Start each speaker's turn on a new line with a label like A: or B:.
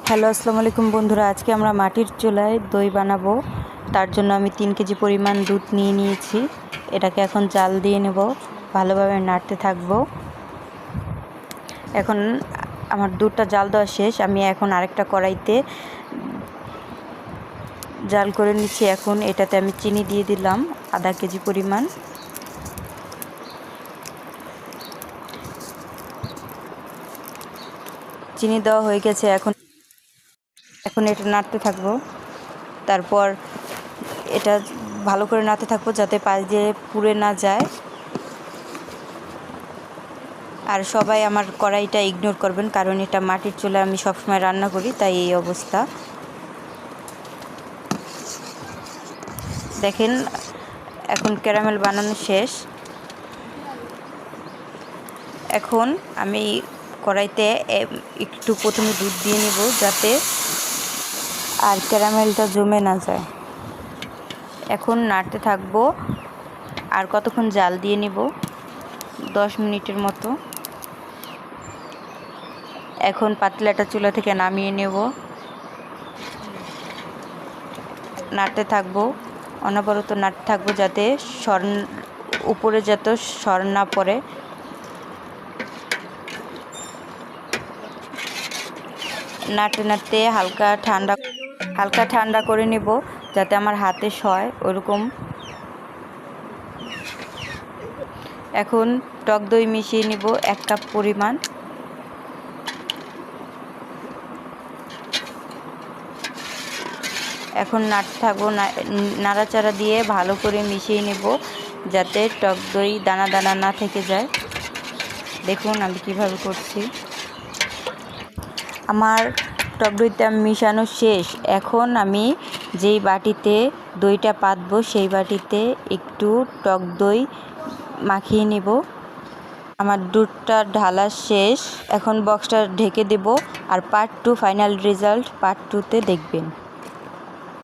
A: Hello আসসালামু আলাইকুম বন্ধুরা, আজকে আমরা মাটির চুলায় দই বানাবো। তার জন্য আমি 3 কেজি পরিমাণ দুধ নিয়ে নিয়েছি। এটাকে এখন জাল দিয়ে নেব, ভালোভাবে নাড়তে থাকবো। এখন আমার দুধটা জাল দেওয়া শেষ। আমি এখন আরেকটা কড়াইতে জাল করে নিচ্ছি। এখন এটাতে আমি চিনি দিয়ে দিলাম আধা কেজি পরিমাণ। চিনি দেওয়া হয়ে গেছে। এখন এটা নাড়তে থাকবো। তারপর এটা ভালো করে নাড়তে থাকবো যাতে পাশ দিয়ে পুড়ে না যায়। আর সবাই আমার কড়াইটা ইগনোর করবেন, কারণ এটা মাটির চুলায় আমি সবসময় রান্না করি, তাই এই অবস্থা। দেখেন এখন ক্যারামেল বানানো শেষ। এখন আমি কড়াইতে একটু প্রথমে দুধ দিয়ে নেব যাতে আর ক্যারামেলটা জমে না যায়। এখন নাড়তে থাকবো। আর কতক্ষণ জাল দিয়ে নেব, 10 মিনিটের মতো। এখন পাতিলাটা চুলা থেকে নামিয়ে নেব। নাড়তে থাকবো, অনবরত নাড়তে থাকবো যাতে উপরে যাতে সর না পড়ে। নাড়তে নাড়তে হালকা ঠান্ডা করে নেব যাতে আমার হাতে সয় ওরকম। এখন টক দই মিশিয়ে নিব 1 কাপ পরিমাণ। এখন নাড়তে থাকবো, নাড়াচাড়া দিয়ে ভালো করে মিশিয়ে নেব যাতে টক দই দানা দানা না থেকে যায়। দেখুন আমি কিভাবে করছি। আমার টক দইটা মিশানো শেষ। এখন আমি যেই বাটিতে দইটা পাতবো সেই বাটিতে একটু টক দই মাখিয়ে নেব। আমার দুধটা ঢালা শেষ। এখন বক্সটা ঢেকে দেব। আর পার্ট 2 ফাইনাল রেজাল্ট পার্ট 2তে দেখবেন।